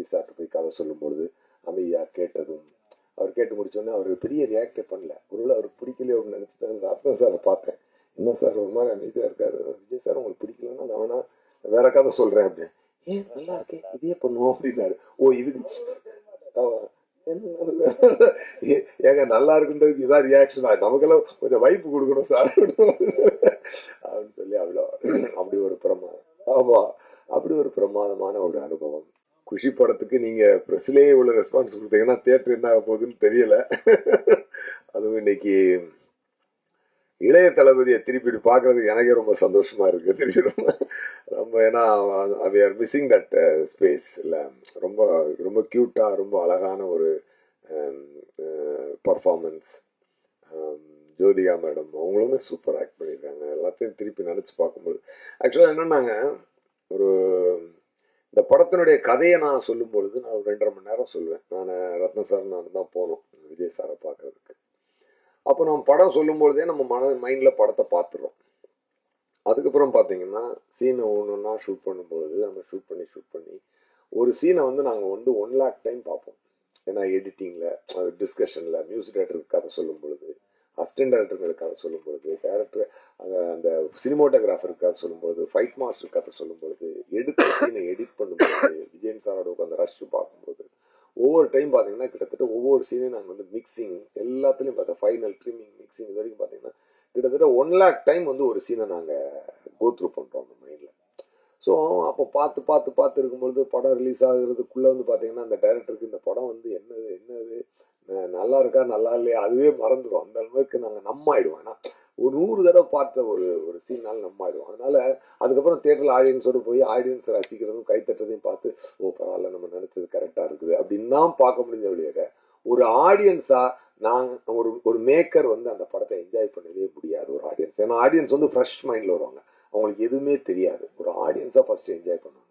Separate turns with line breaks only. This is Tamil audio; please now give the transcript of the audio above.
விஜய் சார்ட்டு போய் கதை சொல்லும்பொழுது அமைதியாக கேட்டதும், அவர் கேட்டு முடிச்சோடனே அவர் பெரிய ரியாக்டே பண்ணல. ஒருவேளை அவருக்கு பிடிக்கலையோ அப்படின்னு நினச்சிட்டு ரத்னம் சாரை பார்த்தேன். என்ன சார் ஒரு மாதிரி அமைதியாக இருக்காரு. விஜய் சார் உங்களுக்கு பிடிக்கலன்னா நான் வேணா வேற கதை சொல்கிறேன் அப்படின்னு. ஏன் நல்லா இருக்கேன் இதே பண்ணுவோம் அப்படின்னாரு. ஓ இதுக்கு ஏங்க நல்லா இருக்குன்றதுக்கு இதான் ரியாக்ஷனா, நமக்கெல்லாம் கொஞ்சம் வைப்பு கொடுக்கணும் சார் அப்படின்னு சொல்லி அப்படி ஒரு பிரமாதம். ஆமா, அப்படி ஒரு பிரமாதமான ஒரு அனுபவம். குஷி படத்துக்கு நீங்க பிரஸ்லேயே உள்ள ரெஸ்பான்ஸ் கொடுத்தீங்கன்னா தியேட்டர் என்ன ஆக போகுதுன்னு தெரியல. அதுவும் இன்னைக்கு இளைய தளபதியை திருப்பி பார்க்கறதுக்கு எனக்கே ரொம்ப சந்தோஷமா இருக்கு. திருப்பி ரொம்ப ஏன்னா we are missing that space இல்லை. ரொம்ப ரொம்ப கியூட்டா ரொம்ப அழகான ஒரு பர்ஃபார்மன்ஸ். ஜோதிகா மேடம் அவங்களுமே சூப்பர் ஆக்ட் பண்ணியிருக்காங்க. எல்லாத்தையும் திருப்பி நினச்சி பார்க்கும்போது ஆக்சுவலாக என்னன்னாங்க, ஒரு இந்த படத்தினுடைய கதையை நான் சொல்லும் பொழுது நான் ஒரு 2.5 மணி நேரம் சொல்லுவேன். நான் ரத்ன சார் நான் தான் போனோம் விஜய் சாரை பார்க்கறதுக்கு. அப்போ நம்ம படம் சொல்லும் பொழுதே நம்ம மைண்டில் படத்தை பார்த்துடுறோம். அதுக்கப்புறம் பார்த்தீங்கன்னா சீனை ஒன்றுன்னா ஷூட் பண்ணும்பொழுது நம்ம ஷூட் பண்ணி ஒரு சீனை வந்து நாங்கள் வந்து 1 lakh டைம் பார்ப்போம். ஏன்னா எடிட்டிங்கில், டிஸ்கஷனில், மியூசிக் டைரக்டருக்கு கதை சொல்லும் பொழுது, அசிஸ்டன்ட் டைரக்டருக்கு கதை சொல்லும் பொழுது, டைரக்டர் அந்த சினிமோட்டோகிராஃபருக்கு கதை சொல்லும் பொழுது, ஃபைட் மாஸ்டருக்கு கதை சொல்லும் பொழுது, எடுத்த சீனை எடிட் பண்ணும்போது, விஜயன் சாரோட உட்காந்து ரஷ் பார்க்கும்போது, ஒவ்வொரு டைம் பார்த்தீங்கன்னா கிட்டத்தட்ட ஒவ்வொரு சீனையும் நாங்கள் வந்து மிக்சிங் எல்லாத்துலேயும் பார்த்தோம். ஃபைனல் ட்ரிமிங் மிக்சிங் இது வரைக்கும் பார்த்தீங்கன்னா கிட்டத்தட்ட 1 lakh டைம் வந்து ஒரு சீனை நாங்கள் கோத்ரூ பண்ணுறோம் அந்த மைண்டில். ஸோ அப்போ பார்த்து இருக்கும்பொழுது படம் ரிலீஸ் ஆகுறதுக்குள்ளே வந்து பார்த்தீங்கன்னா அந்த டைரக்டருக்கு இந்த படம் வந்து என்னது நல்லா இருக்கா நல்லா இல்லையா அதுவே மறந்துடும். அந்த அளவுக்கு நாங்கள் நம்மாயிடுவோம். ஏன்னா ஒரு 100 தடவை பார்த்த ஒரு சீனால் நம்மாயிடுவோம். அதனால அதுக்கப்புறம் தியேட்டரில் ஆடியன்ஸோடு போய் ஆடியன்ஸ் ரசிக்கிறதும் கைத்தட்டுறதையும் பார்த்து ஓ பரவாயில்ல நம்ம நினச்சது கரெக்டாக இருக்குது அப்படின்னு தான் பார்க்க முடிஞ்ச வழியாக ஒரு ஆடியன்ஸாக நாங்கள் ஒரு மேக்கர் வந்து அந்த படத்தை என்ஜாய் பண்ணவே முடியாது ஒரு ஆடியன்ஸ். ஏன்னா ஆடியன்ஸ் வந்து ஃப்ரெஷ் மைண்டில் வருவாங்க, அவங்களுக்கு எதுவுமே தெரியாது. ஒரு ஆடியன்ஸாக ஃபர்ஸ்ட் என்ஜாய் பண்ணுவாங்க.